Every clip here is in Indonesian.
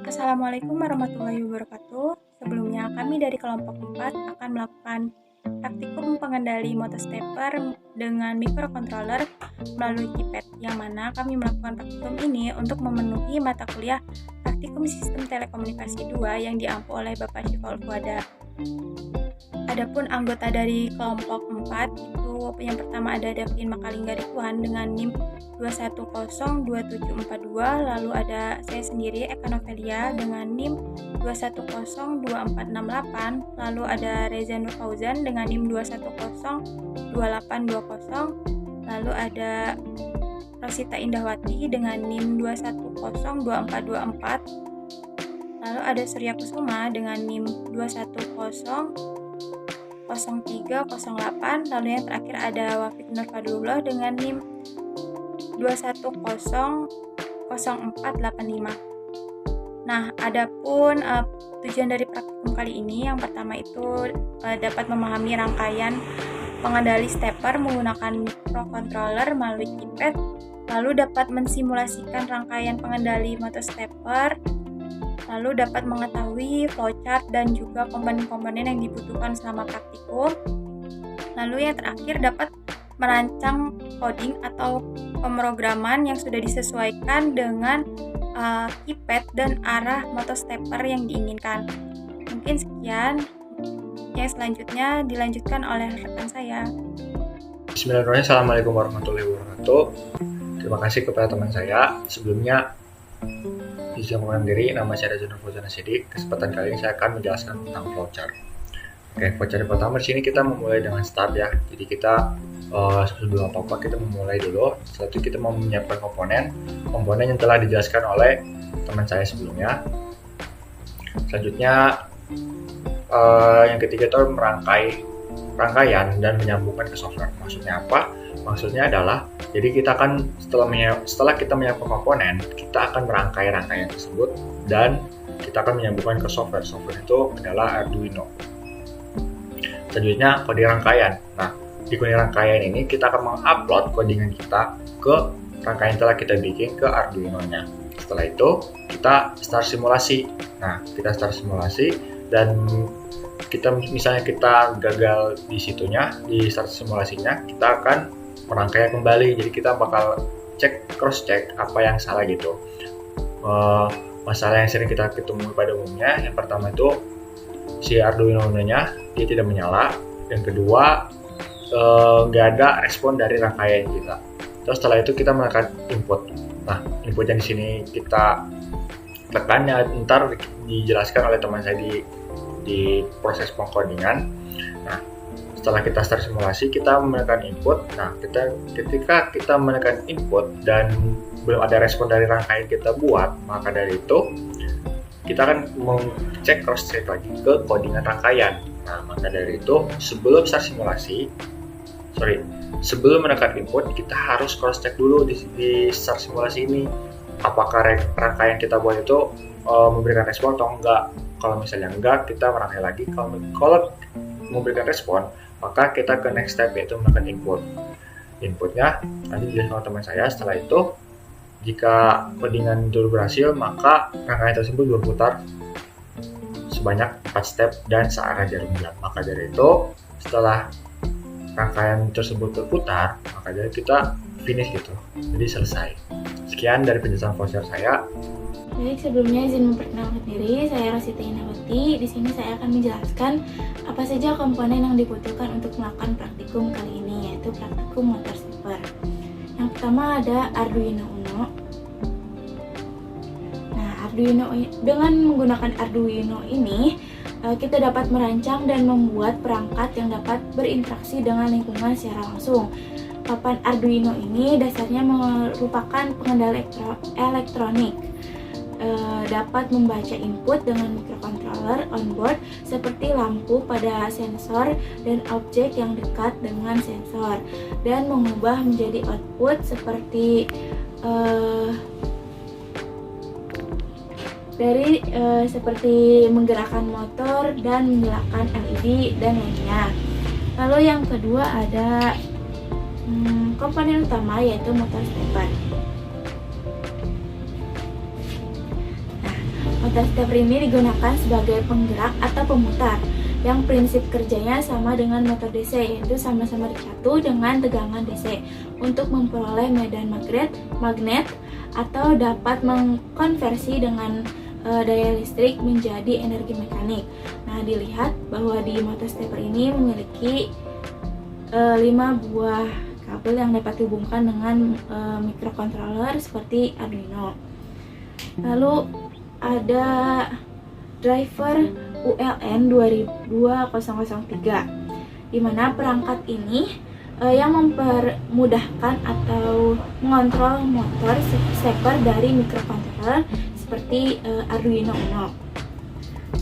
Assalamualaikum warahmatullahi wabarakatuh. Sebelumnya, kami dari kelompok 4 akan melakukan praktikum pengendali motor stepper dengan microcontroller melalui keypad, yang mana kami melakukan praktikum ini untuk memenuhi mata kuliah praktikum sistem telekomunikasi 2 yang diampu oleh Bapak Syiful Fuada. Adapun anggota dari kelompok 4 itu yang pertama ada Davin Makaling Garikuan dengan NIM 2102742, lalu ada saya sendiri Eka Novelia dengan NIM 2102468, lalu ada Reza Nur Fauzan dengan NIM 2102820, lalu ada Rosita Indahwati dengan NIM 2102424, lalu ada Surya Kusuma dengan NIM 2100308, lalu yang terakhir ada Wafik Nur Fadlullah dengan NIM 2100485. Nah, adapun tujuan dari praktikum kali ini yang pertama itu dapat memahami rangkaian pengendali stepper menggunakan microcontroller melalui keypad, lalu dapat mensimulasikan rangkaian pengendali motor stepper, lalu dapat mengetahui flowchart dan juga komponen-komponen yang dibutuhkan selama praktikum. Lalu yang terakhir dapat merancang coding atau pemrograman yang sudah disesuaikan dengan keypad dan arah motor stepper yang diinginkan. Mungkin sekian. Yang selanjutnya dilanjutkan oleh rekan saya. Bismillahirrahmanirrahim. Assalamualaikum warahmatullahi wabarakatuh. Terima kasih kepada teman saya. Sebelumnya, izin mengenalkan diri, nama saya Reza Nur Fauzan Asidik. Kesempatan kali ini saya akan menjelaskan tentang flowchart. Oke, flowchart pertama di sini kita memulai dengan start ya. Jadi kita sebelum apa-apa kita memulai dulu. Setelah itu kita mau menyiapkan komponen yang telah dijelaskan oleh teman saya sebelumnya. Selanjutnya yang ketiga itu rangkaian dan menyambungkan ke software. Maksudnya apa? Maksudnya adalah jadi kita akan setelah kita menyiapkan komponen, kita akan merangkai rangkaian tersebut dan kita akan menyambungkan ke software. Software itu adalah Arduino. Selanjutnya kode rangkaian. Nah, di kode rangkaian ini kita akan mengupload codingan kita ke rangkaian yang telah kita bikin ke Arduino-nya. Setelah itu kita start simulasi. Nah, kita start simulasi dan misalnya kita gagal di situnya, di start simulasinya, kita akan merangkai kembali. Jadi kita bakal cross check apa yang salah gitu. Masalah yang sering kita ketemu pada umumnya, yang pertama itu si Arduino-nya dia tidak menyala, yang kedua nggak ada respon dari rangkaian kita. Terus setelah itu kita menekan input. Nah, input yang di sini kita tekannya ntar dijelaskan oleh teman saya di proses pengkodingan. Nah, setelah kita start simulasi, kita menekan input. Nah, ketika kita menekan input dan belum ada respon dari rangkaian kita buat, maka dari itu kita akan mengecek cross check lagi ke codingan rangkaian. Nah, maka dari itu sebelum menekan input, kita harus cross check dulu di start simulasi ini. Apakah rangkaian kita buat itu memberikan respon atau enggak. Kalau misalnya enggak, kita merangkai lagi. Kalau memberikan respon, maka kita ke next step, yaitu menekan input. Inputnya nanti dijelaskan oleh teman saya. Setelah itu, jika codingan itu berhasil, maka rangkaian tersebut berputar sebanyak 4 step dan searah jarum jam. Maka dari itu, setelah rangkaian tersebut berputar, maka dari kita finish gitu. Jadi selesai. Sekian dari penjelasan flowchart saya. Baik, sebelumnya izin memperkenalkan diri, saya Rosita Indahwati. Di sini saya akan menjelaskan apa saja komponen yang dibutuhkan untuk melakukan praktikum kali ini, yaitu praktikum motor stepper. Yang pertama ada Arduino Uno. Nah, dengan menggunakan Arduino ini, kita dapat merancang dan membuat perangkat yang dapat berinteraksi dengan lingkungan secara langsung. Papan Arduino ini dasarnya merupakan pengendali elektronik. Dapat membaca input dengan microcontroller onboard seperti lampu pada sensor dan objek yang dekat dengan sensor, dan mengubah menjadi output seperti seperti menggerakkan motor dan menyalakan LED dan lainnya. Lalu yang kedua ada komponen utama, yaitu motor stepper. motor stepper ini digunakan sebagai penggerak atau pemutar yang prinsip kerjanya sama dengan motor DC, yaitu sama-sama dicatu dengan tegangan DC untuk memperoleh medan magnet atau dapat mengkonversi dengan daya listrik menjadi energi mekanik. Nah, dilihat bahwa di motor stepper ini memiliki 5 buah kabel yang dapat dihubungkan dengan microcontroller seperti Arduino. Lalu ada driver ULN 22003, di mana perangkat ini yang mempermudahkan atau mengontrol motor stepper dari microcontroller seperti Arduino Uno.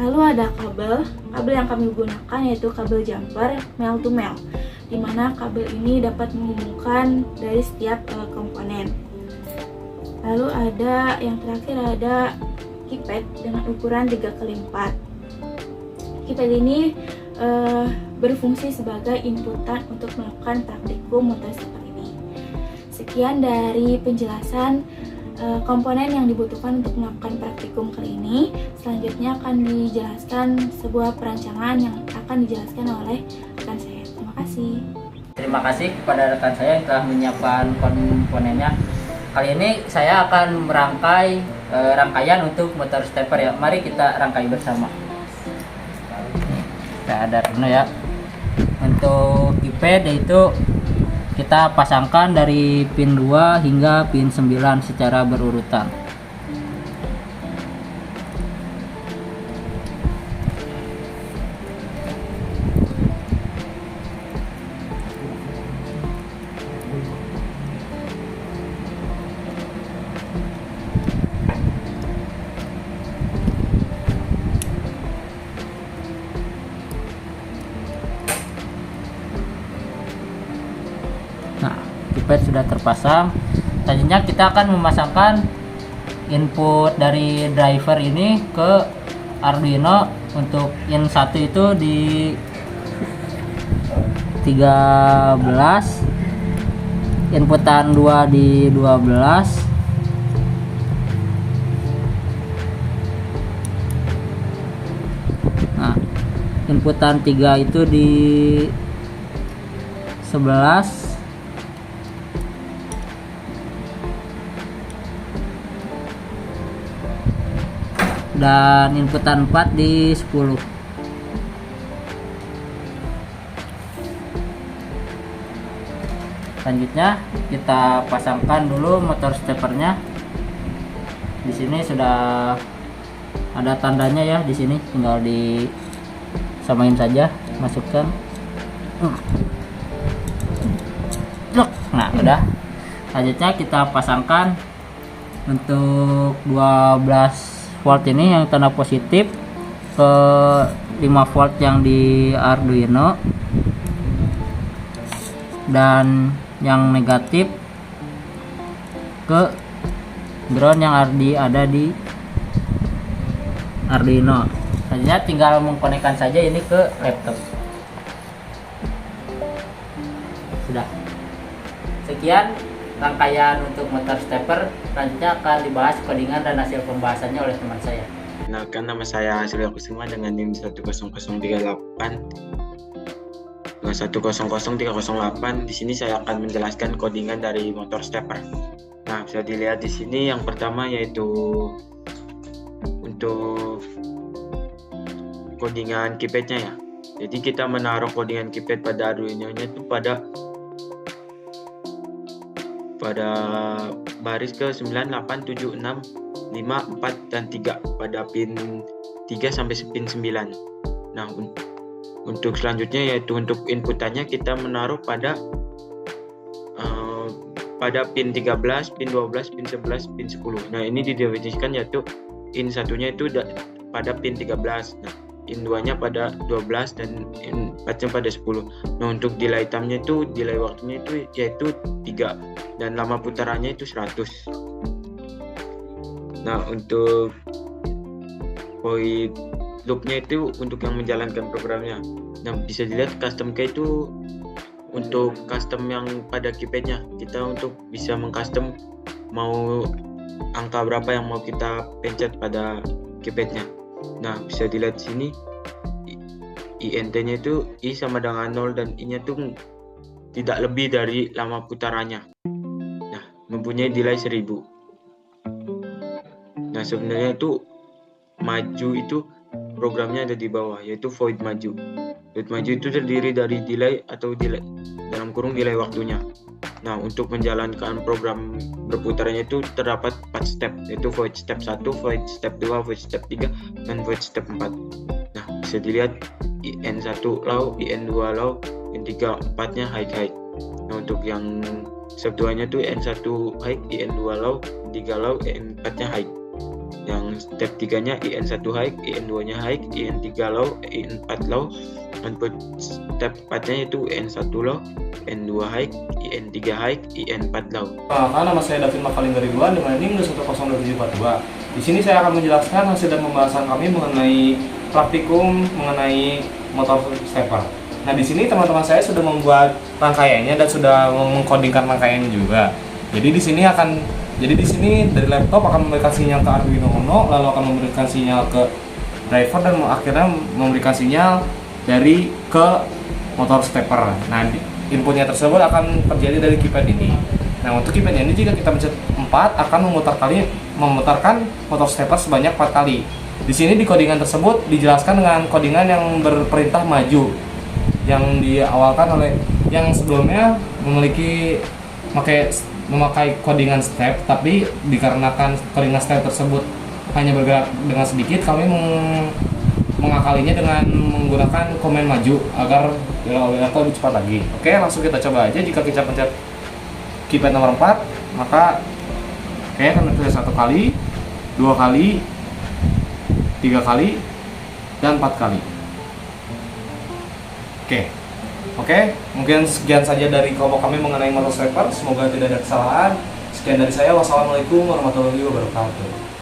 Lalu ada kabel yang kami gunakan yaitu kabel jumper male to male, di mana kabel ini dapat menghubungkan dari setiap komponen. Lalu ada yang terakhir, ada keypad dengan ukuran 3x4. Keypad ini berfungsi sebagai inputan untuk melakukan praktikum motor stepper ini. Sekian dari penjelasan komponen yang dibutuhkan untuk melakukan praktikum kali ini. Selanjutnya akan dijelaskan sebuah perancangan yang akan dijelaskan oleh rekan saya. Terima kasih. Terima kasih kepada rekan saya yang telah menyiapkan komponennya. Kali ini saya akan merangkai rangkaian untuk motor stepper ya. Mari kita rangkai bersama. Kita ada Arduino ya. Untuk keypad yaitu kita pasangkan dari pin 2 hingga pin 9 secara berurutan. Nah, keypad sudah terpasang. Selanjutnya kita akan memasangkan input dari driver ini ke Arduino. Untuk in 1 itu di 13, inputan 2 di 12, nah inputan 3 itu di 11, dan inputan 4 di 10. Selanjutnya kita pasangkan dulu motor steppernya. Di sini sudah ada tandanya ya, di sini tinggal disamain saja, masukkan. Nah, udah. Selanjutnya kita pasangkan untuk 12 volt ini yang tanda positif ke 5 volt yang di Arduino, dan yang negatif ke ground yang ada di Arduino. Selanjutnya tinggal mengkonekkan saja ini ke laptop. Sudah. Sekian rangkaian untuk motor stepper. Selanjutnya akan dibahas kodingan dan hasil pembahasannya oleh teman saya. Kenalkan, nama saya Surya Kusuma dengan NIM 10038 1000308. Di sini saya akan menjelaskan kodingan dari motor stepper. Nah, bisa dilihat di sini yang pertama yaitu untuk kodingan keypadnya ya. Jadi kita menaruh kodingan keypad pada Arduino-nya itu pada baris ke 9, 8, 7, 6, 5, 4, dan 3 pada pin 3 sampai pin 9. Nah, untuk selanjutnya yaitu untuk inputannya kita menaruh pada pin 13, pin 12, pin 11, pin 10. Nah, ini didefinisikan yaitu in satunya itu pada pin 13. Nah, in 2-nya pada 12 dan in 4-nya pada 10. Nah, untuk delay time-nya itu, delay waktunya itu yaitu 3 dan lama putarannya itu 100. Nah, untuk void loop-nya itu untuk yang menjalankan programnya. Nah, bisa dilihat custom key itu untuk custom yang pada keypadnya. Kita untuk bisa mengcustom mau angka berapa yang mau kita pencet pada keypadnya. Nah, bisa dilihat di sini INT-nya itu I sama dengan 0 dan I-nya tuh tidak lebih dari lama putarannya. Nah, mempunyai delay 1000. Nah, sebenarnya itu maju itu programnya ada di bawah, yaitu void maju. Void maju itu terdiri dari delay atau delay dalam kurung delay waktunya. Nah, untuk menjalankan program berputarnya itu terdapat 4 step, yaitu void step 1, void step 2, void step 3, dan void step 4. Nah, bisa dilihat IN1 low, IN2 low, IN3 4-nya high. Nah, untuk yang step 2-nya tuh IN1 high, IN2 low, IN3 low, IN4-nya high. Yang step 3-nya IN1 high, IN2-nya high, IN3 low, IN4 low, dan step 4-nya itu IN1 low, IN2 high, IN3 high, IN4 low. Nama saya David Makalingga Ridwan dengan NIM 102742. Di sini saya akan menjelaskan hasil dan pembahasan kami mengenai praktikum mengenai motor stepper. Nah, di sini teman-teman saya sudah membuat rangkaiannya dan sudah mengkodingkan rangkaiannya juga. Jadi di sini dari laptop akan memberikan sinyal ke Arduino Uno, lalu akan memberikan sinyal ke driver dan akhirnya memberikan sinyal dari ke motor stepper. Nah, inputnya tersebut akan terjadi dari keypad ini. Nah, untuk keypad ini jika kita pencet 4 akan memutarkan motor stepper sebanyak 4 kali. Di sini di codingan tersebut dijelaskan dengan codingan yang berperintah maju yang diawalkan oleh yang sebelumnya memakai codingan step, tapi dikarenakan codingan step tersebut hanya bergerak dengan sedikit, kami mengakalinya dengan menggunakan komen maju agar atau lebih cepat lagi. Oke, langsung kita coba aja. Jika kita pencet keypad nomor 4, maka akan terlihat 1 kali, 2 kali, 3 kali, dan 4 kali. Oke, mungkin sekian saja dari kelompok kami mengenai motor stepper. Semoga tidak ada kesalahan. Sekian dari saya. Wassalamualaikum warahmatullahi wabarakatuh.